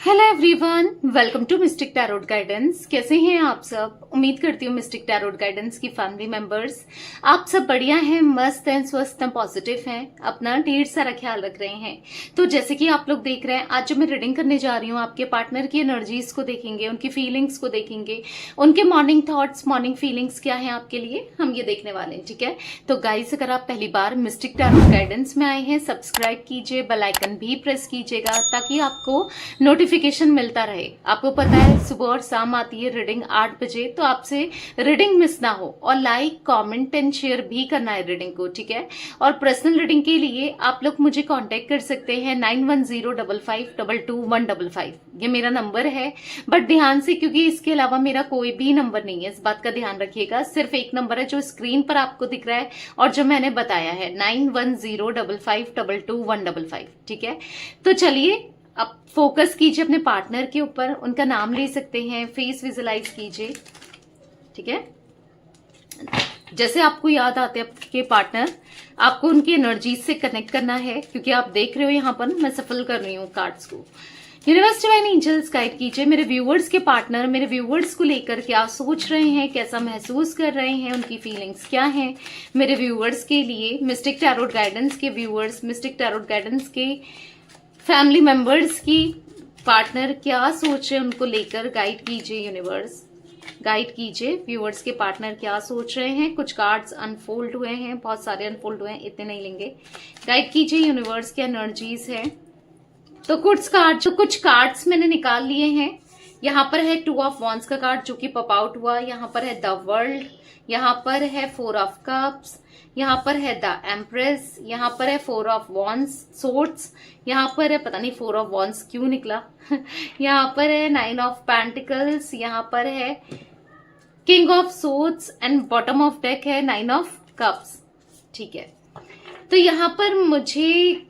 Hello everyone, welcome to mystic tarot guidance. कैसे हैं आप सब? उम्मीद करती हूँ मिस्टिक टैरोट गाइडेंस की फैमिली मेंबर्स आप सब बढ़िया हैं, मस्त हैं, स्वस्थ हैं, पॉजिटिव हैं, अपना ढेर सारा ख्याल रख रहे हैं। तो जैसे कि आप लोग देख रहे हैं, आज जो मैं रीडिंग करने जा रही हूँ, आपके पार्टनर की एनर्जीज को देखेंगे, उनकी फीलिंग्स को देखेंगे, उनके मॉर्निंग थॉट्स, मॉर्निंग फीलिंग्स क्या है आपके लिए, हम ये देखने वाले हैं। ठीक है, तो गाइस अगर आप पहली बार मिस्टिक टैरोट गाइडेंस में आए हैं, सब्सक्राइब कीजिए, बेल आइकन भी प्रेस कीजिएगा ताकि आपको नोटिफिकेशन मिलता रहे। आपको पता है सुबह और शाम आती है रीडिंग 8 बजे, तो आपसे रीडिंग मिस ना हो और लाइक कमेंट एंड शेयर भी करना है रीडिंग को। ठीक है, और पर्सनल रीडिंग के लिए आप लोग मुझे कांटेक्ट कर सकते हैं 9105522155। ये मेरा नंबर है, बट ध्यान से, क्योंकि इसके अलावा मेरा कोई भी नंबर नहीं है, इस बात का ध्यान रखिएगा। सिर्फ एक नंबर है जो स्क्रीन पर आपको दिख रहा है और जो मैंने बताया है 9105522155। ठीक है, तो चलिए अब फोकस कीजिए अपने पार्टनर के ऊपर। उनका नाम ले सकते हैं, फेस विजुलाइज कीजिए। ठीक है, जैसे आपको याद आते हैं आपके पार्टनर, आपको उनकी एनर्जी से कनेक्ट करना है, क्योंकि आप देख रहे हो यहाँ पर मैं सफल कर रही हूँ कार्ड्स को। यूनिवर्स डिवाइन एंजल्स गाइड कीजिए मेरे व्यूअर्स के पार्टनर मेरे व्यूअर्स को लेकर क्या सोच रहे हैं, कैसा महसूस कर रहे हैं, उनकी फीलिंग्स क्या हैं मेरे व्यूअर्स के लिए। मिस्टिक टैरोट गाइडेंस के व्यूअर्स, मिस्टिक टैरोट गाइडेंस के फैमिली मेंबर्स की पार्टनर क्या सोच रहे हैं, उनको लेकर गाइड कीजिए। यूनिवर्स गाइड कीजिए व्यूअर्स के पार्टनर क्या सोच रहे हैं। कुछ कार्ड्स अनफोल्ड हुए हैं, बहुत सारे अनफोल्ड हुए हैं, इतने नहीं लेंगे। गाइड कीजिए यूनिवर्स के एनर्जीज है। तो कुछ कार्ड्स मैंने निकाल लिए हैं। यहाँ पर है 2 ऑफ वॉन्ड्स का कार्ड जो कि पॉप आउट हुआ। यहाँ पर है द वर्ल्ड, यहाँ पर है 4 ऑफ कप्स, यहाँ पर है द एम्प्रेस, यहाँ पर है 4 ऑफ वॉन्ड्स सोर्ड्स, यहाँ पर है पता नहीं 4 ऑफ वॉन्ड्स क्यों निकला यहाँ पर है 9 ऑफ पेंटिकल्स, यहाँ पर है king of swords and bottom of deck है 9 ऑफ कप्स। ठीक है, तो यहाँ पर मुझे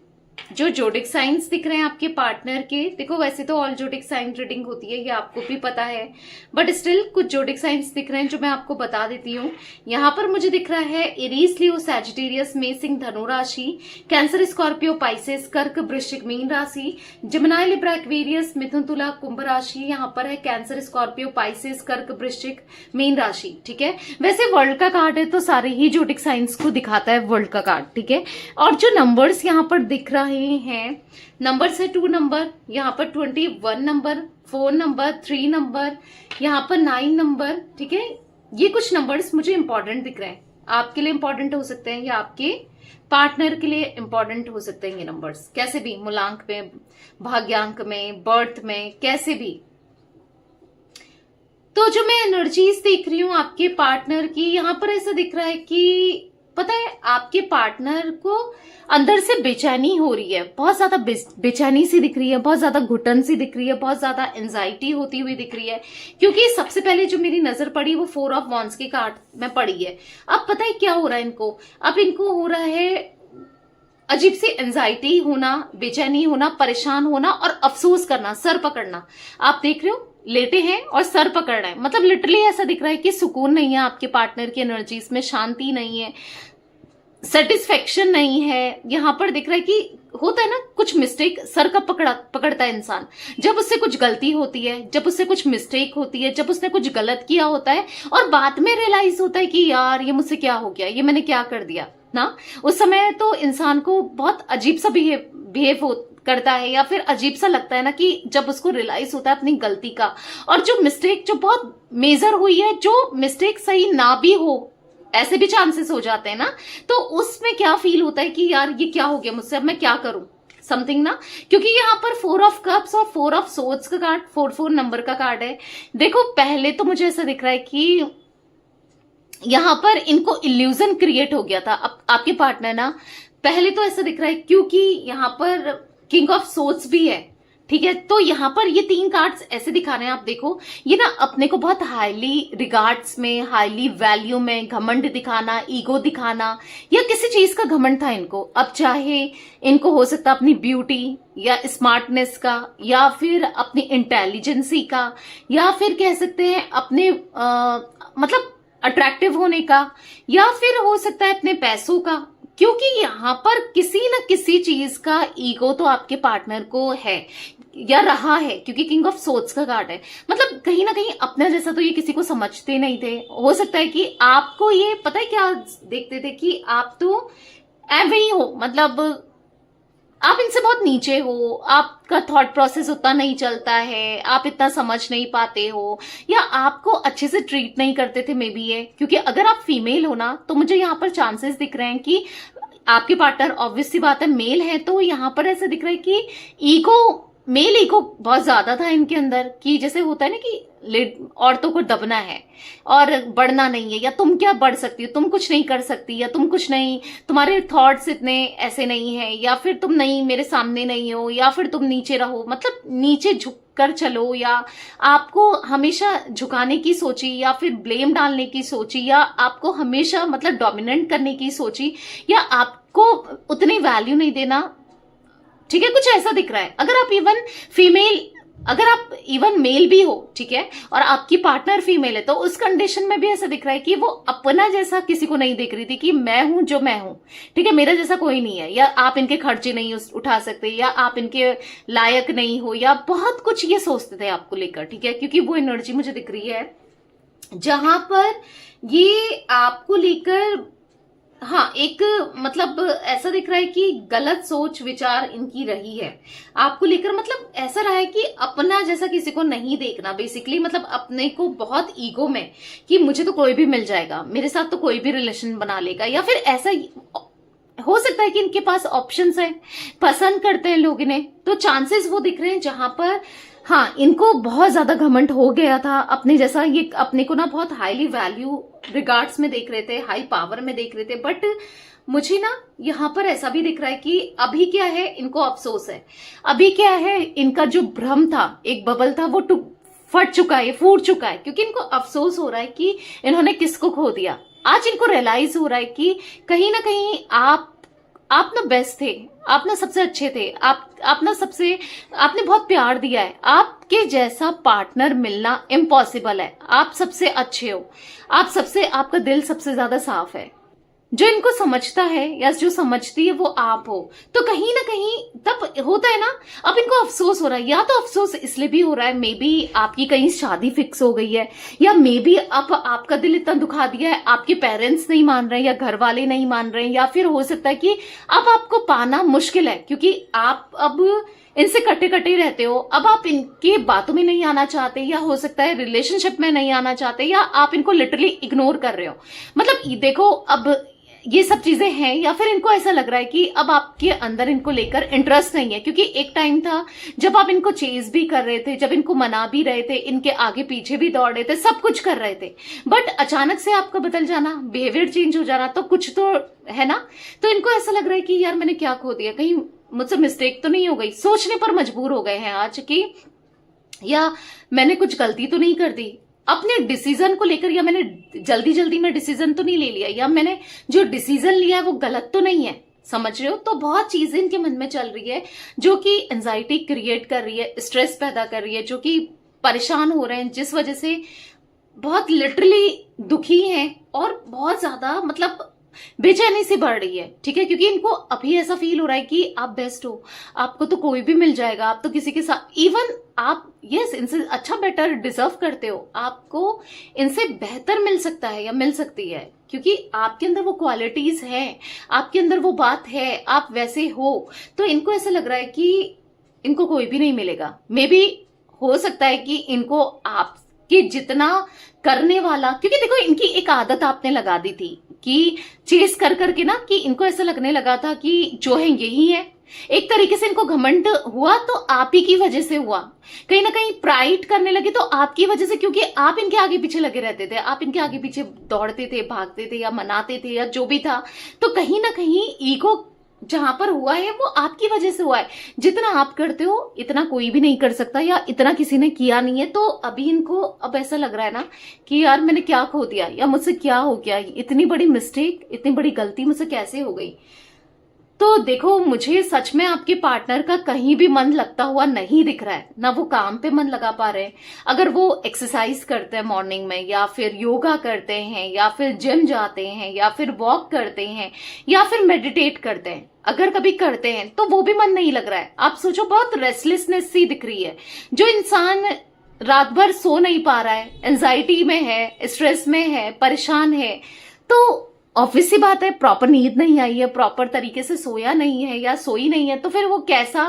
जो जोडिक साइंस दिख रहे हैं आपके पार्टनर के, देखो वैसे तो ऑल जोडिक साइन रीडिंग होती है, ये आपको भी पता है, बट स्टिल कुछ जोडिक साइंस दिख रहे हैं जो मैं आपको बता देती हूँ। यहाँ पर मुझे दिख रहा है एरीज, लियो, सैजिटेरियस, मेष, धनु राशि, कैंसर, स्कॉर्पियो, पाइसेस, कर्क, वृश्चिक, मीन राशि, जिमिनाई, लिब्रा, एक्वेरियस, मिथुन, तुला, कुंभ राशि। यहाँ पर है कैंसर, स्कॉर्पियो, पाइसेस, कर्क, वृश्चिक, मीन राशि। ठीक है, वैसे वर्ल्ड का कार्ड है तो सारे ही जोडिक साइंस को दिखाता है वर्ल्ड का कार्ड। ठीक है, और जो नंबर्स यहाँ पर दिख रहे हैं, नंबर्स है 2 नंबर, यहाँ पर 21 नंबर, 4 नंबर, 3 नंबर, यहाँ पर 9 नंबर। ठीक है, ये कुछ नंबर्स मुझे इंपॉर्टेंट दिख रहे हैं, आपके लिए इंपॉर्टेंट हो सकते हैं या आपके पार्टनर के लिए इंपॉर्टेंट हो सकते हैं ये नंबर्स, कैसे भी, मूलांक में, भाग्यांक में, बर्थ में, कैसे भी। तो जो मैं एनर्जीज देख रही हूं आपके पार्टनर की, यहाँ पर ऐसा दिख रहा है कि पता है आपके पार्टनर को अंदर से बेचैनी हो रही है, बहुत ज्यादा बेचैनी सी दिख रही है, बहुत ज्यादा घुटन सी दिख रही है, बहुत ज्यादा एंजाइटी होती हुई दिख रही है। क्योंकि सबसे पहले जो मेरी नजर पड़ी वो 4 ऑफ वॉन्ड्स के कार्ड में पड़ी है। अब पता है क्या हो रहा है इनको, अब इनको हो रहा है अजीब सी एंजाइटी होना, बेचैनी होना, परेशान होना और अफसोस करना, सर पकड़ना। आप देख रहे हो लेटे हैं और सर पकड़ रहे हैं, मतलब लिटरली ऐसा दिख रहा है कि सुकून नहीं है आपके पार्टनर की एनर्जीज में, शांति नहीं है, सेटिस्फेक्शन नहीं है। यहाँ पर दिख रहा है कि होता है ना कुछ मिस्टेक, सर का पकड़ता है इंसान जब उससे कुछ गलती होती है, जब उससे कुछ मिस्टेक होती है, जब उसने कुछ गलत किया होता है और बाद में रियलाइज होता है कि यार ये मुझसे क्या हो गया, ये मैंने क्या कर दिया ना। उस समय तो इंसान को बहुत अजीब सा बिहेव करता है या फिर अजीब सा लगता है ना, कि जब उसको रियलाइज होता है अपनी गलती का, और जो मिस्टेक जो बहुत मेजर हुई है, जो मिस्टेक सही ना भी हो, ऐसे भी चांसेस हो जाते हैं ना, तो उसमें क्या फील होता है कि यार ये क्या हो गया मुझसे, अब मैं क्या करूं, समथिंग ना। क्योंकि यहाँ पर 4 ऑफ कप्स और 4 ऑफ सोर्ड्स का कार्ड, 4 नंबर का कार्ड है। देखो पहले तो मुझे ऐसा दिख रहा है कि यहाँ पर इनको इल्यूजन क्रिएट हो गया था। अब आपके पार्टनर ना, पहले तो ऐसा दिख रहा है क्योंकि यहाँ पर किंग ऑफ सोर्ड्स भी है। ठीक है, तो यहाँ पर ये 3 कार्ड्स ऐसे दिखा रहे हैं, आप देखो ये ना अपने को बहुत हाईली रिगार्ड्स में, हाईली वैल्यू में, घमंड दिखाना, ईगो दिखाना, या किसी चीज का घमंड था इनको। अब चाहे इनको हो सकता है अपनी ब्यूटी या स्मार्टनेस का, या फिर अपनी इंटेलिजेंसी का, या फिर कह सकते हैं अपने मतलब अट्रैक्टिव होने का, या फिर हो सकता है अपने पैसों का। क्योंकि यहाँ पर किसी न किसी चीज का ईगो तो आपके पार्टनर को है। या रहा है, क्योंकि किंग ऑफ सोर्ड्स का कार्ड है। मतलब कहीं ना कहीं अपना जैसा तो ये किसी को समझते नहीं थे। हो सकता है कि आपको ये पता है क्या देखते थे कि आप तो ऐवे ही हो, मतलब आप इनसे बहुत नीचे हो, आपका थॉट प्रोसेस उतना नहीं चलता है, आप इतना समझ नहीं पाते हो, या आपको अच्छे से ट्रीट नहीं करते थे मे बी ये। क्योंकि अगर आप फीमेल हो ना तो मुझे यहाँ पर चांसेस दिख रहे हैं कि आपके पार्टनर ऑब्वियस सी बात है मेल है, तो यहाँ पर ऐसा दिख रहा है कि ईगो, मेल ईगो बहुत ज्यादा था इनके अंदर, कि जैसे होता है ना कि औरतों को दबना है और बढ़ना नहीं है, या तुम क्या बढ़ सकती हो, तुम कुछ नहीं कर सकती, या तुम कुछ नहीं, तुम्हारे थॉट्स इतने ऐसे नहीं है, या फिर तुम नहीं मेरे सामने नहीं हो, या फिर तुम नीचे रहो, मतलब नीचे झुक कर चलो, या आपको हमेशा झुकाने की सोची, या फिर ब्लेम डालने की सोची, या आपको हमेशा मतलब डोमिनेट करने की सोची, या आपको उतनी वैल्यू नहीं देना। ठीक है, कुछ ऐसा दिख रहा है। अगर आप इवन फीमेल, अगर आप इवन मेल भी हो, ठीक है, और आपकी पार्टनर फीमेल है, तो उस कंडीशन में भी ऐसा दिख रहा है कि वो अपना जैसा किसी को नहीं देख रही थी, कि मैं हूं जो मैं हूं, ठीक है, मेरा जैसा कोई नहीं है, या आप इनके खर्चे नहीं उठा सकते, या आप इनके लायक नहीं हो, या बहुत कुछ ये सोचते थे आपको लेकर। ठीक है, क्योंकि वो एनर्जी मुझे दिख रही है जहां पर ये आपको लेकर, हाँ, एक मतलब ऐसा दिख रहा है कि गलत सोच विचार इनकी रही है आपको लेकर। मतलब ऐसा रहा है कि अपना जैसा किसी को नहीं देखना बेसिकली, मतलब अपने को बहुत ईगो में कि मुझे तो कोई भी मिल जाएगा, मेरे साथ तो कोई भी रिलेशन बना लेगा, या फिर ऐसा हो सकता है कि इनके पास ऑप्शंस है, पसंद करते हैं लोग इन्हें, तो चांसेस वो दिख रहे हैं जहां पर हाँ इनको बहुत ज्यादा घमंड हो गया था अपने जैसा। ये अपने को ना बहुत हाईली वैल्यू रिगार्ड्स में देख रहे थे, हाई पावर में देख रहे थे, बट मुझे ना यहाँ पर ऐसा भी दिख रहा है कि अभी क्या है, इनको अफसोस है। अभी क्या है, इनका जो भ्रम था, एक बबल था, वो फट चुका है, फूट चुका है, क्योंकि इनको अफसोस हो रहा है कि इन्होंने किसको खो दिया। आज इनको रियलाइज हो रहा है कि कहीं ना कहीं आप ना बेस्ट थे, आप ना सबसे अच्छे थे, आप ना सबसे, आपने बहुत प्यार दिया है, आपके जैसा पार्टनर मिलना इम्पॉसिबल है, आप सबसे अच्छे हो, आप सबसे, आपका दिल सबसे ज्यादा साफ है। जो इनको समझता है या जो समझती है वो आप हो, तो कहीं ना कहीं तब होता है ना, अब इनको अफसोस हो रहा है। या तो अफसोस इसलिए भी हो रहा है, मे बी आपकी कहीं शादी फिक्स हो गई है, या मे बी अब आपका दिल इतना दुखा दिया है, आपके पेरेंट्स नहीं मान रहे, या घर वाले नहीं मान रहे, या फिर हो सकता है कि अब आपको पाना मुश्किल है, क्योंकि आप अब इनसे कटे कटे रहते हो, अब आप इनकी बातों में नहीं आना चाहते, या हो सकता है रिलेशनशिप में नहीं आना चाहते, या आप इनको लिटरली इग्नोर कर रहे हो। मतलब देखो, अब ये सब चीजें हैं, या फिर इनको ऐसा लग रहा है कि अब आपके अंदर इनको लेकर इंटरेस्ट नहीं है, क्योंकि एक टाइम था जब आप इनको चेज भी कर रहे थे, जब इनको मना भी रहे थे, इनके आगे पीछे भी दौड़ रहे थे, सब कुछ कर रहे थे, बट अचानक से आपका बदल जाना, बिहेवियर चेंज हो जाना, तो कुछ तो है ना। तो इनको ऐसा लग रहा है कि यार मैंने क्या खो दिया, कहीं मुझसे मिस्टेक तो नहीं हो गई, सोचने पर मजबूर हो गए हैं आज कि या मैंने कुछ गलती तो नहीं कर दी अपने डिसीजन को लेकर, या मैंने जल्दी जल्दी में डिसीजन तो नहीं ले लिया, या मैंने जो डिसीजन लिया है वो गलत तो नहीं है, समझ रहे हो। तो बहुत चीजें इनके मन में चल रही है जो कि एंजाइटी क्रिएट कर रही है, स्ट्रेस पैदा कर रही है, जो कि परेशान हो रहे हैं, जिस वजह से बहुत लिटरली दुखी हैं और बहुत ज्यादा मतलब बेचैनी सी बढ़ रही है। ठीक है, क्योंकि इनको अभी ऐसा फील हो रहा है कि आप बेस्ट हो, आपको तो कोई भी मिल जाएगा, आप तो किसी के साथ, इवन आप यस इनसे अच्छा बेटर डिजर्व करते हो, आपको इनसे बेहतर मिल सकता है या मिल सकती है, क्योंकि आपके अंदर वो क्वालिटीज हैं, आपके अंदर वो बात है, आप वैसे हो। तो इनको ऐसा लग रहा है कि इनको कोई भी नहीं मिलेगा। मे बी हो सकता है कि इनको आपके जितना करने वाला, क्योंकि देखो इनकी एक आदत आपने लगा दी थी कि चेस कर करके ना, कि इनको ऐसा लगने लगा था कि जो है यही है। एक तरीके से इनको घमंड हुआ तो आप ही की वजह से हुआ, कहीं ना कहीं प्राइड करने लगे तो आपकी वजह से, क्योंकि आप इनके आगे पीछे लगे रहते थे, आप इनके आगे पीछे दौड़ते थे, भागते थे, या मनाते थे, या जो भी था। तो कहीं ना कहीं ईगो जहां पर हुआ है वो आपकी वजह से हुआ है। जितना आप करते हो इतना कोई भी नहीं कर सकता, या इतना किसी ने किया नहीं है। तो अभी इनको अब ऐसा लग रहा है ना कि यार मैंने क्या खो दिया, या मुझसे क्या हो गया, इतनी बड़ी मिस्टेक, इतनी बड़ी गलती मुझसे कैसे हो गई। तो देखो, मुझे सच में आपके पार्टनर का कहीं भी मन लगता हुआ नहीं दिख रहा है, ना वो काम पे मन लगा पा रहे हैं। अगर वो एक्सरसाइज करते हैं मॉर्निंग में, या फिर योगा करते हैं, या फिर जिम जाते हैं, या फिर वॉक करते हैं, या फिर मेडिटेट करते हैं, अगर कभी करते हैं तो वो भी मन नहीं लग रहा है। आप सोचो, बहुत रेस्टलेसनेस सी दिख रही है। जो इंसान रात भर सो नहीं पा रहा है, एंजाइटी में है, स्ट्रेस में है, परेशान है, तो ऑब्वियस सी बात है, प्रॉपर नींद नहीं आई है, प्रॉपर तरीके से सोया नहीं है या सोई नहीं है, तो फिर वो कैसा,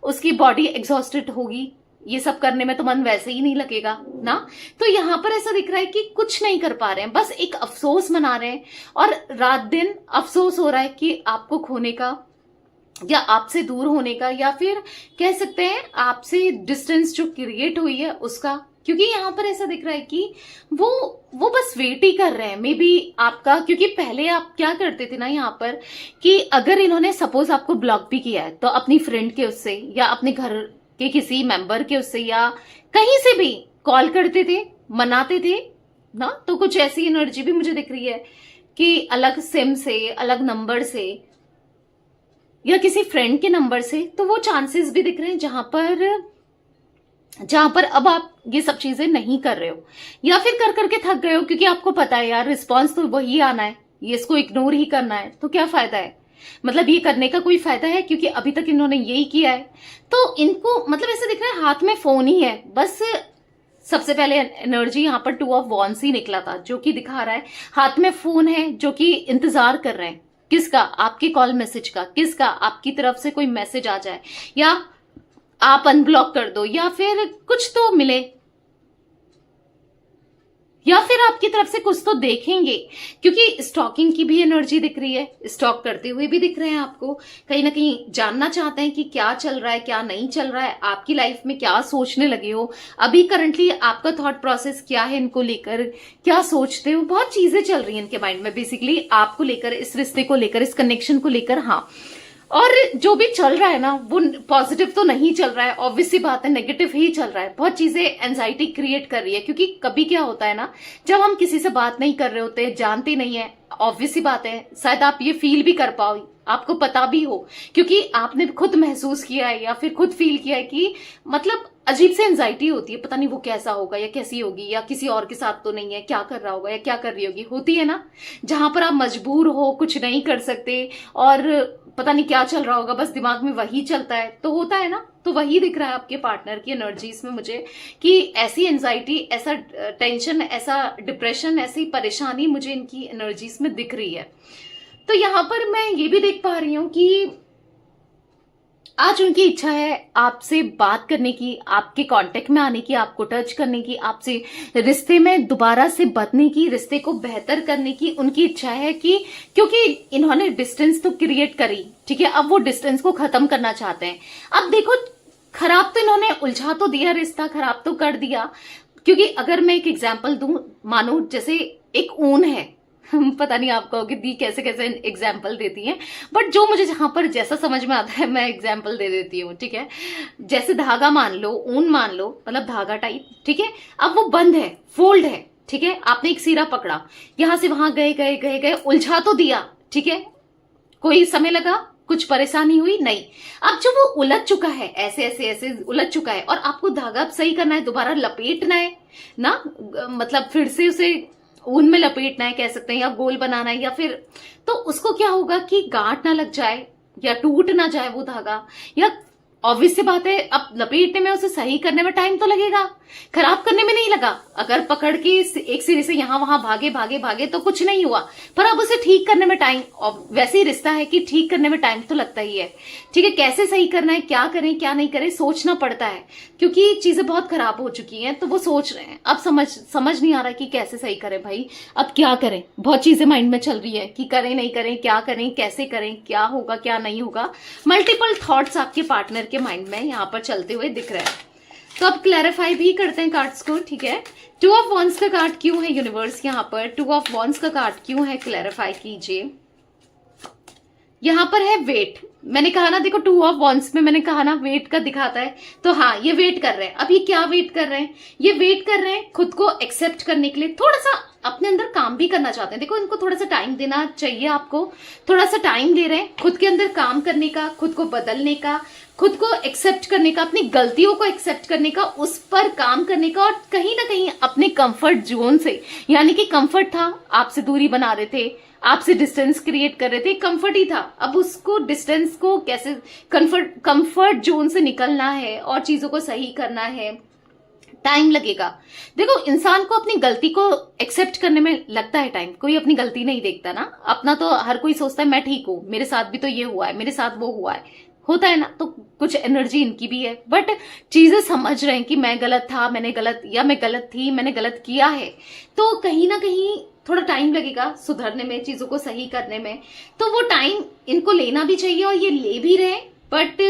उसकी बॉडी एग्जॉस्टेड होगी। ये सब करने में तो मन वैसे ही नहीं लगेगा ना। तो यहाँ पर ऐसा दिख रहा है कि कुछ नहीं कर पा रहे हैं, बस एक अफसोस मना रहे हैं, और रात दिन अफसोस हो रहा है कि आपको खोने का, या आपसे दूर होने का, या फिर कह सकते हैं आपसे डिस्टेंस जो क्रिएट हुई है उसका। क्योंकि यहाँ पर ऐसा दिख रहा है कि वो बस वेट ही कर रहे हैं मे बी आपका। क्योंकि पहले आप क्या करते थे ना यहाँ पर, कि अगर इन्होंने सपोज आपको ब्लॉक भी किया है, तो अपनी फ्रेंड के उससे, या अपने घर के किसी मेंबर के उससे, या कहीं से भी कॉल करते थे, मनाते थे ना। तो कुछ ऐसी एनर्जी भी मुझे दिख रही है कि अलग सिम से, अलग नंबर से, या किसी फ्रेंड के नंबर से। तो वो चांसेस भी दिख रहे हैं जहां पर अब आप ये सब चीजें नहीं कर रहे हो, या फिर कर करके थक गए हो, क्योंकि आपको पता है यार रिस्पॉन्स तो वही आना है, ये इसको इग्नोर ही करना है, तो क्या फायदा है, मतलब ये करने का कोई फायदा है, क्योंकि अभी तक इन्होंने यही किया है। तो इनको मतलब ऐसा दिख रहा है हाथ में फोन ही है बस। सबसे पहले एनर्जी यहाँ पर 2 ऑफ वॉन्ड्स ही निकला था, जो कि दिखा रहा है हाथ में फोन है, जो कि इंतजार कर रहे हैं किसका, आपके कॉल मैसेज का, किसका, आपकी तरफ से कोई मैसेज आ जाए, या आप अनब्लॉक कर दो, या फिर कुछ तो मिले, या फिर आपकी तरफ से कुछ तो देखेंगे। क्योंकि स्टॉकिंग की भी एनर्जी दिख रही है, स्टॉक करते हुए भी दिख रहे हैं आपको, कहीं ना कहीं जानना चाहते हैं कि क्या चल रहा है, क्या नहीं चल रहा है, आपकी लाइफ में क्या सोचने लगे हो, अभी करंटली आपका थॉट प्रोसेस क्या है, इनको लेकर क्या सोचते हो। बहुत चीजें चल रही हैं इनके माइंड में बेसिकली आपको लेकर, इस रिश्ते को लेकर, इस कनेक्शन को लेकर। हाँ, और जो भी चल रहा है ना वो पॉजिटिव तो नहीं चल रहा है, ऑब्वियस सी बात है, नेगेटिव ही चल रहा है। बहुत चीजें एंजाइटी क्रिएट कर रही है। क्योंकि कभी क्या होता है ना, जब हम किसी से बात नहीं कर रहे होते, जानते नहीं है, ऑब्वियस सी बात है शायद आप ये फील भी कर पाओ, आपको पता भी हो, क्योंकि आपने खुद महसूस किया है या फिर खुद फील किया है कि मतलब अजीब से एंजाइटी होती है, पता नहीं वो कैसा होगा या कैसी होगी, या किसी और के साथ तो नहीं है, क्या कर रहा होगा या क्या कर रही होगी, होती है ना। जहां पर आप मजबूर हो, कुछ नहीं कर सकते, और पता नहीं क्या चल रहा होगा, बस दिमाग में वही चलता है, तो होता है ना। तो वही दिख रहा है आपके पार्टनर की एनर्जीज में मुझे, कि ऐसी एंजाइटी, ऐसा टेंशन, ऐसा डिप्रेशन, ऐसी परेशानी मुझे इनकी एनर्जीज में दिख रही है। तो यहां पर मैं ये भी देख पा रही हूं कि आज उनकी इच्छा है आपसे बात करने की, आपके कांटेक्ट में आने की, आपको टच करने की, आपसे रिश्ते में दोबारा से बंधने की, रिश्ते को बेहतर करने की उनकी इच्छा है। कि क्योंकि इन्होंने डिस्टेंस तो क्रिएट करी, ठीक है, अब वो डिस्टेंस को खत्म करना चाहते हैं। अब देखो, खराब तो इन्होंने उलझा तो दिया, रिश्ता खराब तो कर दिया। क्योंकि अगर मैं एक एग्जाम्पल दूं, मानो जैसे एक ऊन है, पता नहीं आप कहोगे दी कैसे कैसे एग्जाम्पल देती हैं, बट जो मुझे जहां पर जैसा समझ में आता है मैं एग्जाम्पल दे देती हूँ, ठीक है। जैसे धागा मान लो, ऊन मान लो, मतलब धागा टाइप, ठीक है। अब वो बंद है, फोल्ड है, ठीक है। आपने एक सिरा पकड़ा, यहां से वहां गए गए गए गए, उलझा तो दिया, ठीक है, कोई समय लगा, कुछ परेशानी हुई नहीं। अब जो वो उलझ चुका है, ऐसे ऐसे ऐसे उलझ चुका है, और आपको धागा अब सही करना है, दोबारा लपेटना है ना, मतलब फिर से उसे ऊन में लपेटना है कह सकते हैं, या गोल बनाना है, या फिर तो उसको क्या होगा कि गांठ ना लग जाए या टूट ना जाए वो धागा, या ऑब्वियस सी बात है अब लपेटने में, उसे सही करने में टाइम तो लगेगा, खराब करने में नहीं लगा। अगर पकड़ के एक सिरे से यहां वहां भागे भागे भागे तो कुछ नहीं हुआ, पर अब उसे ठीक करने में टाइम, वैसे ही रिश्ता है कि ठीक करने में टाइम तो लगता ही है, ठीक है। कैसे सही करना है, क्या करें क्या नहीं करें, सोचना पड़ता है, क्योंकि चीजें बहुत खराब हो चुकी हैं। तो वो सोच रहे हैं, अब समझ नहीं आ रहा कि कैसे सही करें भाई, अब क्या करें। बहुत चीजें माइंड में चल रही है कि करें नहीं करें, क्या करें, कैसे करें, क्या होगा क्या नहीं होगा। मल्टीपल थॉट्स आपके पार्टनर के माइंड में यहाँ पर चलते हुए दिख रहे हैं। तो अब क्लैरिफाई भी करते हैं कार्ड्स को, ठीक है। 2 ऑफ वॉन्ड्स का कार्ड क्यों है यूनिवर्स यहाँ पर, 2 ऑफ वॉन्ड्स का कार्ड क्यों है, क्लैरिफाई कीजिए। यहाँ पर है वेट, मैंने कहा ना, देखो 2 ऑफ वॉन्ड्स में मैंने कहा ना वेट का दिखाता है, तो हाँ ये वेट कर रहे हैं। अब ये क्या वेट कर रहे हैं, ये वेट कर रहे हैं खुद को एक्सेप्ट करने के लिए, थोड़ा सा अपने अंदर काम भी करना चाहते हैं। देखो इनको थोड़ा सा टाइम देना चाहिए, आपको थोड़ा सा टाइम ले रहे हैं खुद के अंदर काम करने का, खुद को बदलने का, खुद को एक्सेप्ट करने का, अपनी गलतियों को एक्सेप्ट करने का, उस पर काम करने का, और कहीं ना कहीं अपने कंफर्ट जोन से, यानी कि कंफर्ट था, आपसे दूरी बना रहे थे, आपसे डिस्टेंस क्रिएट कर रहे थे, कंफर्ट ही था, अब उसको डिस्टेंस को कैसे कंफर्ट जोन से निकलना है और चीजों को सही करना है, टाइम लगेगा। देखो इंसान को अपनी गलती को एक्सेप्ट करने में लगता है टाइम, कोई अपनी गलती नहीं देखता ना, अपना तो हर कोई सोचता है मैं ठीक हूं, मेरे साथ भी तो ये हुआ है, मेरे साथ वो हुआ है, होता है ना, तो कुछ एनर्जी इनकी भी है, बट चीजें समझ रहे हैं कि मैं गलत था, मैंने गलत, या मैं गलत थी, मैंने गलत किया है, तो कहीं ना कहीं थोड़ा टाइम लगेगा सुधरने में, चीजों को सही करने में, तो वो टाइम इनको लेना भी चाहिए और ये ले भी रहे, बट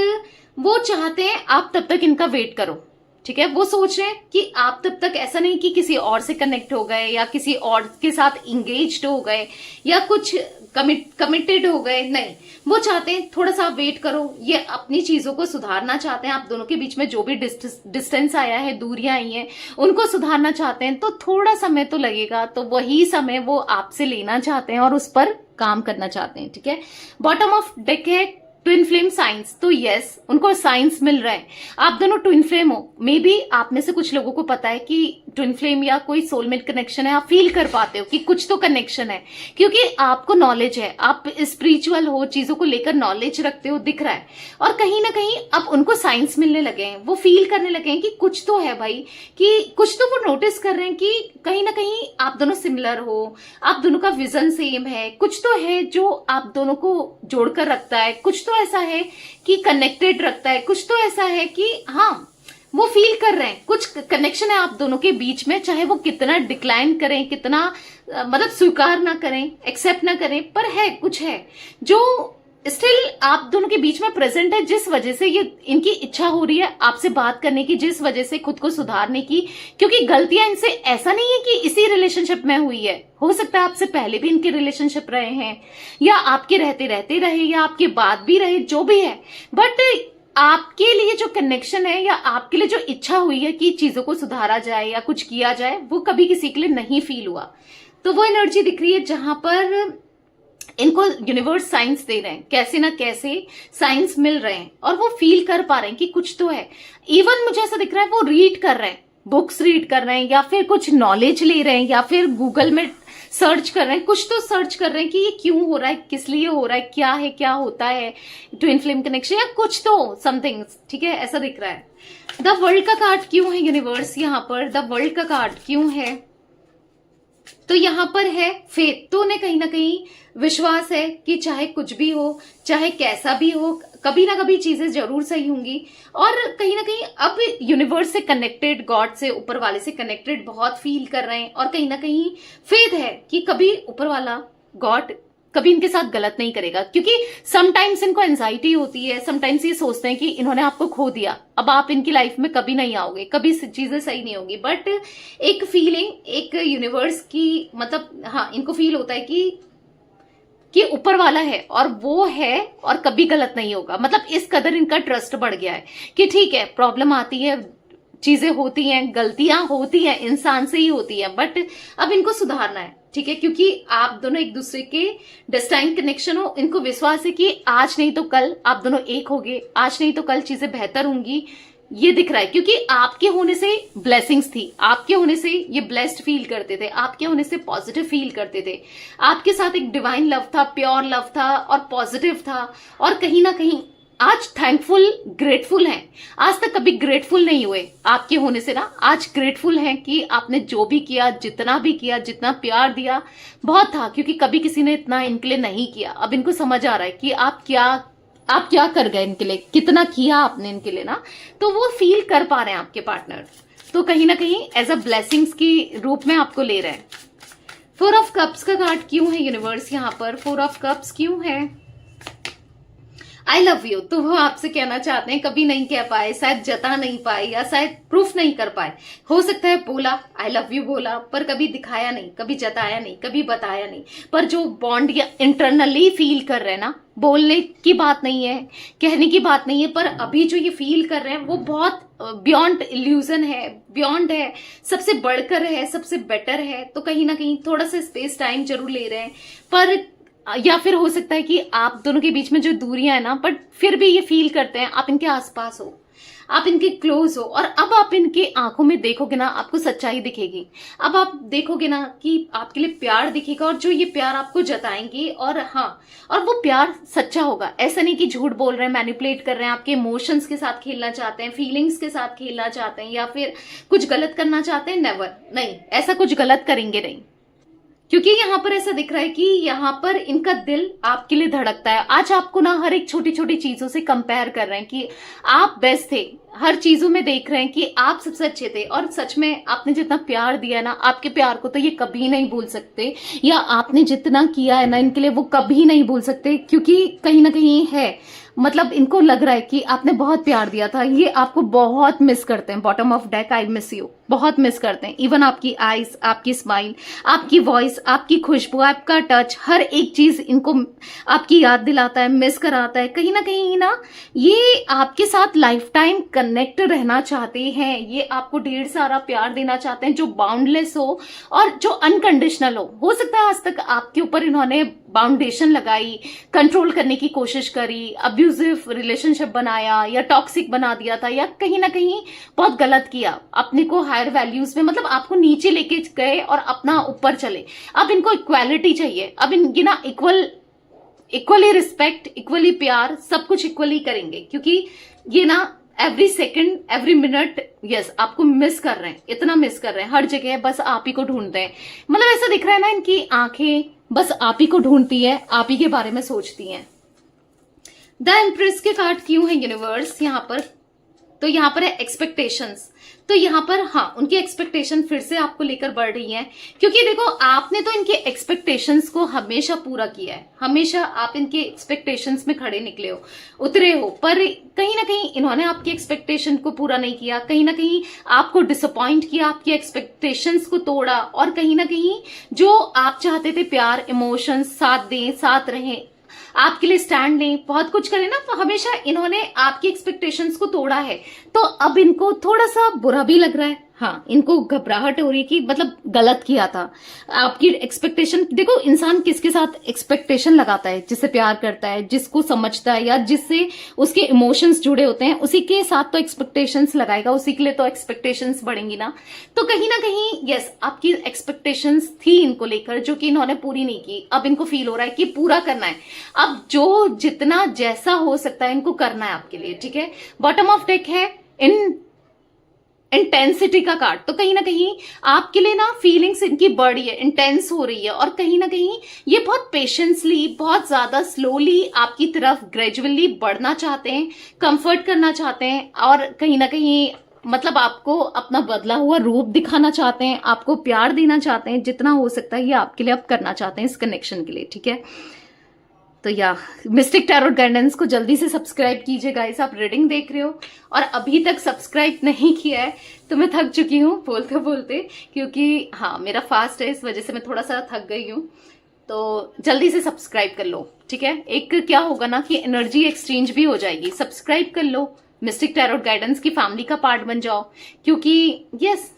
वो चाहते हैं आप तब तक इनका वेट करो, ठीक है। वो सोच रहे हैं कि आप तब तक ऐसा नहीं कि किसी और से कनेक्ट हो गए या किसी और के साथ इंगेज्ड हो गए या कुछ कमिटेड हो गए, नहीं, वो चाहते हैं थोड़ा सा वेट करो, ये अपनी चीजों को सुधारना चाहते हैं, आप दोनों के बीच में जो भी डिस्टेंस आया है, दूरियां आई हैं, उनको सुधारना चाहते हैं, तो थोड़ा समय तो लगेगा, तो वही समय वो आपसे लेना चाहते हैं और उस पर काम करना चाहते हैं, ठीक है। बॉटम ऑफ डेक है ट्विन फ्लेम साइंस, तो यस उनको साइंस मिल रहा है, आप दोनों ट्विन फ्लेम हो, मे बी आप में से कुछ लोगों को पता है कि ट्विन फ्लेम या कोई सोलमेट कनेक्शन है, आप फील कर पाते हो कि कुछ तो कनेक्शन है, क्योंकि आपको नॉलेज है, आप स्पिरिचुअल हो, चीजों को लेकर नॉलेज रखते हो, दिख रहा है, और कहीं ना कहीं अब उनको साइंस मिलने लगे हैं, वो फील करने लगे हैं कि कुछ तो है भाई, कि कुछ तो वो नोटिस कर रहे हैं कि कहीं ना कहीं आप दोनों सिमिलर हो, आप दोनों का विजन सेम है, कुछ तो है जो आप दोनों को जोड़कर रखता है, कुछ तो ऐसा है कि कनेक्टेड रखता है, कुछ तो ऐसा है कि हाँ वो फील कर रहे हैं कुछ कनेक्शन है आप दोनों के बीच में, चाहे वो कितना डिक्लाइन करें, कितना मतलब स्वीकार ना करें, एक्सेप्ट ना करें, पर है कुछ है जो स्टिल आप दोनों के बीच में प्रेजेंट है, जिस वजह से ये इनकी इच्छा हो रही है आपसे बात करने की, जिस वजह से खुद को सुधारने की, क्योंकि गलतियां इनसे ऐसा नहीं है कि इसी रिलेशनशिप में हुई है, हो सकता है आपसे पहले भी इनके रिलेशनशिप रहे हैं, या आपके रहते रहते रहे, या आपके बाद भी रहे, जो भी है, बट आपके लिए जो कनेक्शन है या आपके लिए जो इच्छा हुई है कि चीजों को सुधारा जाए या कुछ किया जाए, वो कभी किसी के लिए नहीं फील हुआ। तो वो एनर्जी दिख रही है जहां पर इनको यूनिवर्स साइंस दे रहे हैं, कैसे ना कैसे साइंस मिल रहे हैं, और वो फील कर पा रहे हैं कि कुछ तो है। इवन मुझे ऐसा दिख रहा है वो रीड कर रहे हैं, बुक्स रीड कर रहे हैं, या फिर कुछ नॉलेज ले रहे हैं, या फिर गूगल में सर्च कर रहे हैं, कुछ तो सर्च कर रहे हैं कि ये क्यों हो रहा है, किस लिए हो रहा है, क्या है, क्या होता है ट्विन फ्लेम कनेक्शन, या कुछ तो समथिंग, ठीक है, ऐसा दिख रहा है। द वर्ल्ड का कार्ड क्यों है यूनिवर्स यहाँ पर, द वर्ल्ड का कार्ड क्यों है, तो यहां पर है फेथ, तो उन्हें कहीं ना कहीं विश्वास है कि चाहे कुछ भी हो, चाहे कैसा भी हो, कभी ना कभी चीजें जरूर सही होंगी, और कहीं ना कहीं अब यूनिवर्स से कनेक्टेड, गॉड से, ऊपर वाले से कनेक्टेड बहुत फील कर रहे हैं, और कहीं ना कहीं फेथ है कि कभी ऊपर वाला गॉड कभी इनके साथ गलत नहीं करेगा, क्योंकि समटाइम्स इनको एंजाइटी होती है, समटाइम्स ये सोचते हैं कि इन्होंने आपको खो दिया, अब आप इनकी लाइफ में कभी नहीं आओगे, कभी चीजें सही नहीं होगी, बट एक फीलिंग, एक यूनिवर्स की, मतलब हाँ इनको फील होता है कि ऊपर वाला है और वो है और कभी गलत नहीं होगा, मतलब इस कदर इनका ट्रस्ट बढ़ गया है कि ठीक है, प्रॉब्लम आती है, चीजें होती हैं, गलतियां होती हैं, इंसान से ही होती है, बट अब इनको सुधारना है, ठीक है, क्योंकि आप दोनों एक दूसरे के डेस्टाइन कनेक्शन हो, इनको विश्वास है कि आज नहीं तो कल आप दोनों एक होगे, आज नहीं तो कल चीजें बेहतर होंगी, ये दिख रहा है, क्योंकि आपके होने से ब्लेसिंग्स थी, आपके होने से ये ब्लेस्ड फील करते थे, आपके होने से पॉजिटिव फील करते थे, आपके साथ एक डिवाइन लव था, प्योर लव था और पॉजिटिव था, और कहीं ना कहीं आज थैंकफुल, ग्रेटफुल हैं, आज तक कभी ग्रेटफुल नहीं हुए आपके होने से ना, आज ग्रेटफुल हैं कि आपने जो भी किया, जितना भी किया, जितना प्यार दिया, बहुत था, क्योंकि कभी किसी ने इतना इनके लिए नहीं किया, अब इनको समझ आ रहा है कि आप क्या कर गए इनके लिए, कितना किया आपने इनके लिए ना, तो वो फील कर पा रहे हैं आपके पार्टनर, तो कहीं ना कहीं एज अ ब्लेसिंग्स की रूप में आपको ले रहे हैं। 4 ऑफ कप्स का कार्ड क्यों है यूनिवर्स यहाँ पर, 4 ऑफ कप्स क्यों है, आई लव यू, तो वो आपसे कहना चाहते हैं, कभी नहीं कह पाए, शायद जता नहीं पाए, या शायद प्रूफ नहीं कर पाए, हो सकता है बोला आई लव यू बोला, पर कभी दिखाया नहीं, कभी जताया नहीं, कभी बताया नहीं, पर जो बॉन्ड या इंटरनली फील कर रहे हैं ना, बोलने की बात नहीं है, कहने की बात नहीं है, पर अभी जो ये फील कर रहे हैं वो बहुत बियॉन्ड इल्यूजन है, बियॉन्ड है, सबसे बढ़कर है, सबसे बेटर है, तो कहीं ना कहीं थोड़ा सा स्पेस टाइम जरूर ले रहे हैं। पर या फिर हो सकता है कि आप दोनों के बीच में जो दूरियां है ना, बट फिर भी ये फील करते हैं आप इनके आसपास हो, आप इनके क्लोज हो। और अब आप इनके आंखों में देखोगे ना, आपको सच्चाई दिखेगी। अब आप देखोगे ना कि आपके लिए प्यार दिखेगा, और जो ये प्यार आपको जताएंगे, और हाँ, और वो प्यार सच्चा होगा। ऐसा नहीं कि झूठ बोल रहे हैं, मैनिपुलेट कर रहे हैं, आपके इमोशंस के साथ खेलना चाहते हैं, फीलिंग्स के साथ खेलना चाहते हैं, या फिर कुछ गलत करना चाहते हैं। नेवर, नहीं, ऐसा कुछ गलत करेंगे नहीं। क्योंकि यहाँ पर ऐसा दिख रहा है कि यहाँ पर इनका दिल आपके लिए धड़कता है। आज आपको ना हर एक छोटी छोटी चीजों से कंपेयर कर रहे हैं कि आप बेस्ट थे, हर चीजों में देख रहे हैं कि आप सबसे अच्छे थे। और सच में आपने जितना प्यार दिया ना, आपके प्यार को तो ये कभी नहीं भूल सकते, या आपने जितना किया है ना इनके लिए, वो कभी नहीं भूल सकते। क्योंकि कहीं ना कहीं है, मतलब इनको लग रहा है कि आपने बहुत प्यार दिया था, ये आपको बहुत मिस करते हैं। Bottom of deck, I miss you, बहुत मिस करते हैं। इवन आपकी आईज, आपकी स्माइल, आपकी वॉइस, आपकी खुशबू, आपका टच, हर एक चीज इनको आपकी याद दिलाता है, मिस कराता है। कहीं ना ये आपके साथ लाइफ टाइम कनेक्ट रहना चाहते हैं। ये आपको ढेर सारा प्यार देना चाहते हैं, जो बाउंडलेस हो और जो अनकंडीशनल हो सकता है आज तक आपके ऊपर इन्होंने बाउंडेशन लगाई, कंट्रोल करने की कोशिश करी, अब्यूजिव रिलेशनशिप बनाया, या टॉक्सिक बना दिया था, या कहीं ना कहीं बहुत गलत किया, अपने को हायर वैल्यूज में, मतलब आपको नीचे लेके गए और अपना ऊपर चले। अब इनको इक्वालिटी चाहिए। अब ये ना इक्वली रिस्पेक्ट, इक्वली प्यार, सब कुछ इक्वली करेंगे। क्योंकि ये ना every second, every minute, yes, आपको मिस कर रहे हैं, इतना मिस कर रहे हैं, हर जगह बस आप ही को ढूंढते हैं। मतलब ऐसा दिख रहा है ना, इनकी आंखें बस आप ही को ढूंढती है, आप ही के बारे में सोचती हैं। द एम्प्रेस के कार्ड क्यों है यूनिवर्स यहाँ पर? तो यहाँ पर है एक्सपेक्टेशंस। तो यहाँ पर हाँ, उनकी एक्सपेक्टेशन फिर से आपको लेकर बढ़ रही है। क्योंकि देखो, आपने तो इनके एक्सपेक्टेशंस को हमेशा पूरा किया है, हमेशा आप इनके एक्सपेक्टेशंस में खड़े निकले हो, उतरे हो। पर कहीं ना कहीं इन्होंने आपकी एक्सपेक्टेशन को पूरा नहीं किया, कहीं ना कहीं आपको डिसअपॉइंट किया, आपकी एक्सपेक्टेशंस को तोड़ा। और कहीं ना कहीं जो आप चाहते थे, प्यार, इमोशंस, साथ दें, साथ रहें, आपके लिए स्टैंड लें, बहुत कुछ करें ना, तो हमेशा इन्होंने आपकी एक्सपेक्टेशंस को तोड़ा है। तो अब इनको थोड़ा सा बुरा भी लग रहा है। हाँ, इनको घबराहट हो रही है कि मतलब गलत किया था। आपकी एक्सपेक्टेशन, देखो इंसान किसके साथ एक्सपेक्टेशन लगाता है? जिससे प्यार करता है, जिसको समझता है, या जिससे उसके इमोशंस जुड़े होते हैं, उसी के साथ तो एक्सपेक्टेशंस लगाएगा, उसी के लिए तो एक्सपेक्टेशंस बढ़ेंगी ना। तो कहीं ना कहीं यस, आपकी एक्सपेक्टेशंस थी इनको लेकर, जो कि इन्होंने पूरी नहीं की। अब इनको फील हो रहा है कि पूरा करना है। अब जो जितना जैसा हो सकता है इनको करना है आपके लिए, ठीक है। बॉटम ऑफ डेक है इंटेंसिटी का कार्ड। तो कहीं ना कहीं आपके लिए ना फीलिंग्स इनकी बढ़ रही है, इंटेंस हो रही है, और कहीं ना कहीं ये बहुत पेशेंसली, बहुत ज्यादा स्लोली आपकी तरफ ग्रेजुअली बढ़ना चाहते हैं, कंफर्ट करना चाहते हैं, और कहीं ना कहीं मतलब आपको अपना बदला हुआ रूप दिखाना चाहते हैं, आपको प्यार देना चाहते हैं। जितना हो सकता है ये आपके लिए आप करना चाहते हैं इस कनेक्शन के लिए, ठीक है। तो या मिस्टिक टैरोट गाइडेंस को जल्दी से सब्सक्राइब कीजिए गाइस। आप रीडिंग देख रहे हो और अभी तक सब्सक्राइब नहीं किया है तो मैं थक चुकी हूँ बोलते बोलते, क्योंकि हाँ मेरा फास्ट है, इस वजह से मैं थोड़ा सा थक गई हूँ। तो जल्दी से सब्सक्राइब कर लो, ठीक है। एक क्या होगा ना कि एनर्जी एक्सचेंज भी हो जाएगी। सब्सक्राइब कर लो, मिस्टिक टैरोट गाइडेंस की फैमिली का पार्ट बन जाओ, क्योंकि यस,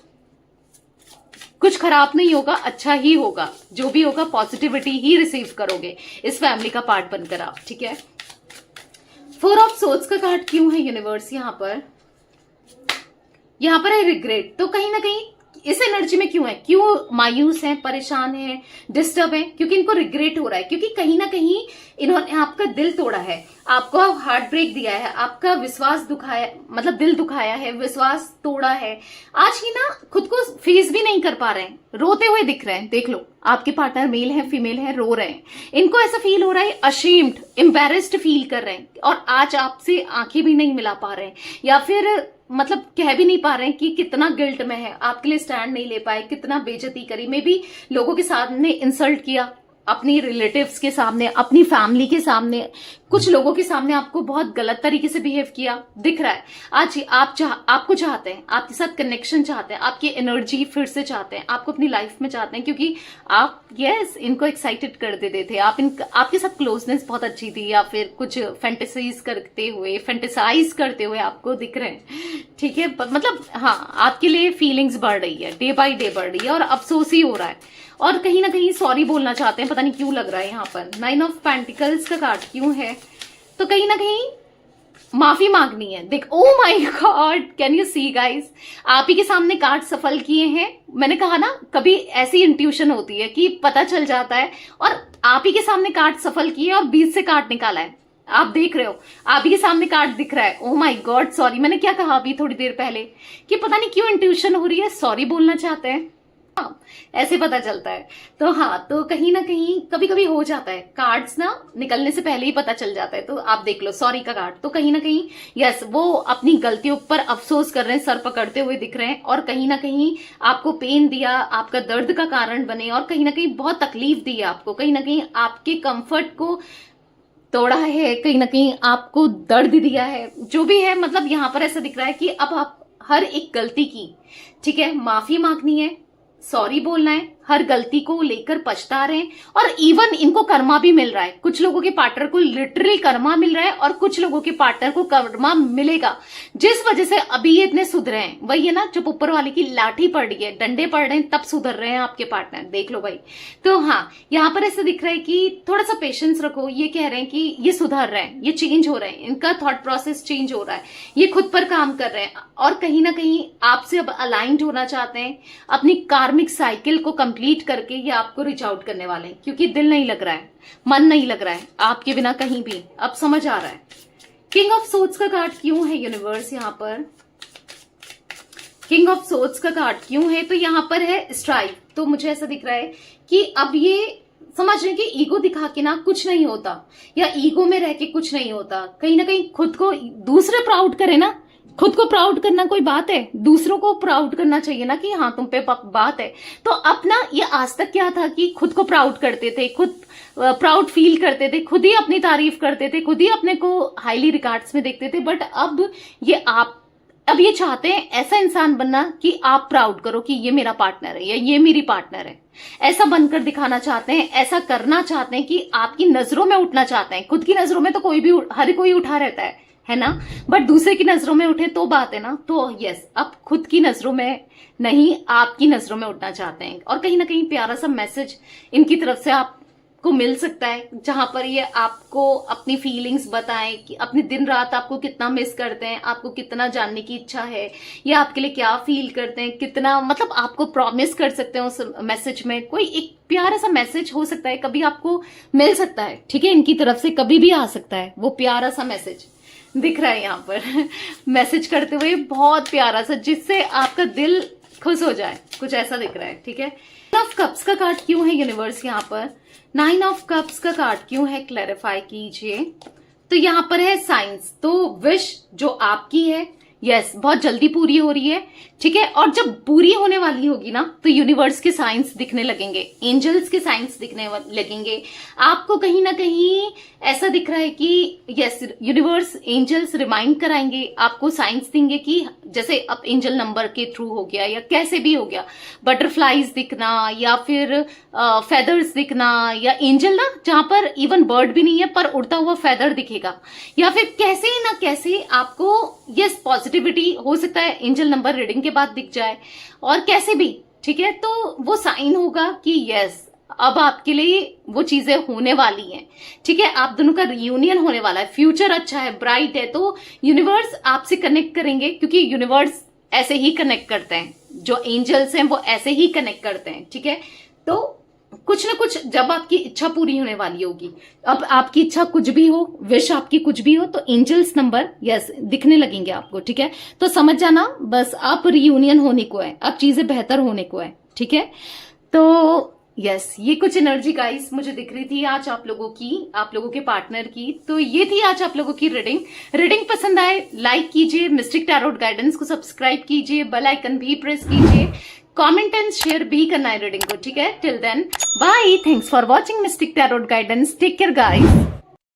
कुछ खराब नहीं होगा, अच्छा ही होगा। जो भी होगा पॉजिटिविटी ही रिसीव करोगे इस फैमिली का पार्ट बनकर आप, ठीक है। 4 ऑफ सोर्ड्स का कार्ड क्यों है यूनिवर्स यहाँ पर? यहाँ पर है रिग्रेट। तो कहीं ना कहीं इस एनर्जी में क्यों है, क्यों मायूस है, परेशान है, डिस्टर्ब है? क्योंकि इनको रिग्रेट हो रहा है, क्योंकि कहीं ना कहीं इन्होंने आपका दिल तोड़ा है, आपको हार्ट ब्रेक दिया है, आपका विश्वास दुखाया, मतलब दिल दुखाया है, विश्वास तोड़ा है। आज ही ना खुद को फेस भी नहीं कर पा रहे हैं, रोते हुए दिख रहे हैं। देख लो, आपके पार्टनर मेल है, फीमेल है, रो रहे हैं। इनको ऐसा फील हो रहा है, अशेम्ड, एम्बेरेस्ड फील कर रहे हैं, और आज आपसे आंखें भी नहीं मिला पा रहे हैं, या फिर मतलब कह भी नहीं पा रहे हैं कि कितना गिल्ट में है, आपके लिए स्टैंड नहीं ले पाए, कितना बेइज्जती करी, मे बी लोगों के सामने इंसल्ट किया, अपनी रिलेटिव्स के सामने, अपनी फैमिली के सामने, कुछ लोगों के सामने आपको बहुत गलत तरीके से बिहेव किया दिख रहा है। आज आपको चाहते हैं, आपके साथ कनेक्शन चाहते हैं, आपकी एनर्जी फिर से चाहते हैं, आपको अपनी लाइफ में चाहते हैं, क्योंकि आप इनको एक्साइटेड कर देते थे, आपके साथ क्लोजनेस बहुत अच्छी थी, या फिर कुछ फैंटेसाइज करते हुए आपको दिख रहे हैं। ठीक है, मतलब हाँ, आपके लिए फीलिंग्स बढ़ रही है, डे बाय डे बढ़ रही है, और अफसोस ही हो रहा है, और कहीं ना कहीं सॉरी बोलना चाहते हैं। पता नहीं क्यों लग रहा है यहाँ पर 9 ऑफ पेंटिकल्स का कार्ड क्यों है, तो कहीं ना कहीं माफी मांगनी है। देख, oh my God, can you see guys, आप ही के सामने कार्ड सफल किए हैं। मैंने कहा ना, कभी ऐसी इंट्यूशन होती है कि पता चल जाता है, और आप ही के सामने कार्ड सफल किए और 20 से कार्ड निकाला है। आप देख रहे हो, आप ही के सामने कार्ड दिख रहा है। ओ माय गॉड, सॉरी, मैंने क्या कहा अभी थोड़ी देर पहले कि पता नहीं क्यों इंट्यूशन हो रही है, सॉरी बोलना चाहते हैं। हाँ, ऐसे पता चलता है। तो हाँ, तो कहीं ना कहीं कभी कभी हो जाता है, कार्ड्स ना निकलने से पहले ही पता चल जाता है। तो आप देख लो, सॉरी का कार्ड, तो कहीं ना कहीं यस, वो अपनी गलतियों पर अफसोस कर रहे हैं, सर पकड़ते हुए दिख रहे हैं, और कहीं ना कहीं आपको पेन दिया, आपका दर्द का कारण बने, और कहीं ना कहीं बहुत तकलीफ दी है आपको, कहीं ना कहीं आपके कंफर्ट को तोड़ा है, कहीं ना कहीं आपको दर्द दिया है, जो भी है। मतलब यहाँ पर ऐसा दिख रहा है कि अब आप हर एक गलती की, ठीक है, माफी मांगनी है, सॉरी बोलना है, हर गलती को लेकर पछता रहे हैं, और इवन इनको कर्मा भी मिल रहा है। कुछ लोगों के पार्टनर को लिटरली कर्मा मिल रहा है, और कुछ लोगों के पार्टनर को कर्मा मिलेगा, जिस वजह से अभी ये इतने सुधरे हैं। वही है ना, जब ऊपर वाले की लाठी पड़ रही है, डंडे पड़ रहे हैं, तब सुधर रहे हैं आपके पार्टनर, देख लो भाई। तो हाँ, यहाँ पर ऐसे दिख रहा है कि थोड़ा सा पेशेंस रखो। ये कह रहे हैं कि ये सुधर रहे हैं, ये चेंज हो रहे हैं, इनका थॉट प्रोसेस चेंज हो रहा है, ये खुद पर काम कर रहे हैं, और कहीं ना कहीं आपसे अब अलाइंड होना चाहते हैं, अपनी कार्मिक साइकिल को कंप्लीट करके ये आपको रीच आउट करने वाले हैं, क्योंकि दिल नहीं लग रहा है, मन नहीं लग रहा है आपके बिना कहीं भी। अब समझ आ रहा है। किंग ऑफ सोर्ड्स का कार्ड क्यों है यूनिवर्स यहाँ पर, किंग ऑफ सोर्ड्स का कार्ड क्यों है, तो यहाँ पर है स्ट्राइव। तो मुझे ऐसा दिख रहा है कि अब ये समझ रहे कि ईगो दिखा के ना कुछ नहीं होता, या ईगो में रह के कुछ नहीं होता। कहीं ना कहीं खुद को दूसरे प्राउड करे ना, खुद को प्राउड करना कोई बात है, दूसरों को प्राउड करना चाहिए ना, कि हाँ तुम पे बात है। तो अपना ये आज तक क्या था कि खुद को प्राउड करते थे, खुद प्राउड फील करते थे, खुद ही अपनी तारीफ करते थे, खुद ही अपने को हाईली रिगार्ड्स में देखते थे। बट अब ये चाहते हैं ऐसा इंसान बनना कि आप प्राउड करो कि ये मेरा पार्टनर है, या ये मेरी पार्टनर है। ऐसा बनकर दिखाना चाहते हैं, ऐसा करना चाहते हैं कि आपकी नजरों में उठना चाहते हैं। खुद की नजरों में तो हर कोई उठा रहता है ना, बट दूसरे की नजरों में उठे तो बात है ना। तो यस, अब खुद की नजरों में नहीं, आपकी नजरों में उठना चाहते हैं, और कहीं ना कहीं प्यारा सा मैसेज इनकी तरफ से आपको मिल सकता है, जहां पर ये आपको अपनी फीलिंग्स बताएं कि अपनी दिन रात आपको कितना मिस करते हैं, आपको कितना जानने की इच्छा है, या आपके लिए क्या फील करते हैं, कितना, मतलब आपको प्रॉमिस कर सकते हैं उस मैसेज में। कोई एक प्यारा सा मैसेज हो सकता है, कभी आपको मिल सकता है, ठीक है, इनकी तरफ से कभी भी आ सकता है वो प्यारा सा मैसेज। दिख रहा है यहाँ पर मैसेज करते हुए बहुत प्यारा सा, जिससे आपका दिल खुश हो जाए, कुछ ऐसा दिख रहा है। ठीक है, 9 ऑफ कप्स का कार्ड क्यों है यूनिवर्स यहाँ पर, 9 ऑफ कप्स का कार्ड क्यों है, क्लैरिफाई कीजिए। तो यहाँ पर है साइंस, तो विश जो आपकी है यस बहुत जल्दी पूरी हो रही है, ठीक है, और जब पूरी होने वाली होगी ना तो यूनिवर्स के साइंस दिखने लगेंगे, एंजल्स के साइंस दिखने लगेंगे। आपको कहीं ना कहीं ऐसा दिख रहा है कि यस यूनिवर्स एंजल्स रिमाइंड कराएंगे, आपको साइंस देंगे कि जैसे अब एंजल नंबर के थ्रू हो गया या कैसे भी हो गया, बटरफ्लाईज दिखना या फिर फेदर्स दिखना, या एंजल ना जहां पर इवन बर्ड भी नहीं है पर उड़ता हुआ फेदर दिखेगा, या फिर कैसे ना कैसे आपको यस पॉजिटिविटी हो सकता है एंजल नंबर रीडिंग के बाद दिख जाए, और कैसे भी, ठीक है, तो वो साइन होगा कि यस अब आपके लिए वो चीजें होने वाली हैं, ठीक है, आप दोनों का रियूनियन होने वाला है, फ्यूचर अच्छा है, ब्राइट है। तो यूनिवर्स आपसे कनेक्ट करेंगे, क्योंकि यूनिवर्स ऐसे ही कनेक्ट करते हैं, जो एंजल्स हैं वो ऐसे ही कनेक्ट करते हैं, ठीक है। तो कुछ ना कुछ जब आपकी इच्छा पूरी होने वाली होगी, अब आपकी इच्छा कुछ भी हो, विश आपकी कुछ भी हो, तो एंजल्स नंबर यस दिखने लगेंगे आपको, ठीक है। तो समझ जाना बस आप रियूनियन होने को है, अब चीजें बेहतर होने को है, ठीक है। तो यस ये कुछ एनर्जी गाइस मुझे दिख रही थी आज आप लोगों की, आप लोगों के पार्टनर की। तो ये थी आज आप लोगों की रीडिंग पसंद आए लाइक कीजिए, मिस्टिक टैरोट गाइडेंस को सब्सक्राइब कीजिए, बेल आइकन भी प्रेस कीजिए, कमेंट एंड शेयर भी करना है रीडिंग को, ठीक है। Till then bye, thanks for watching mystic tarot guidance, take care guys.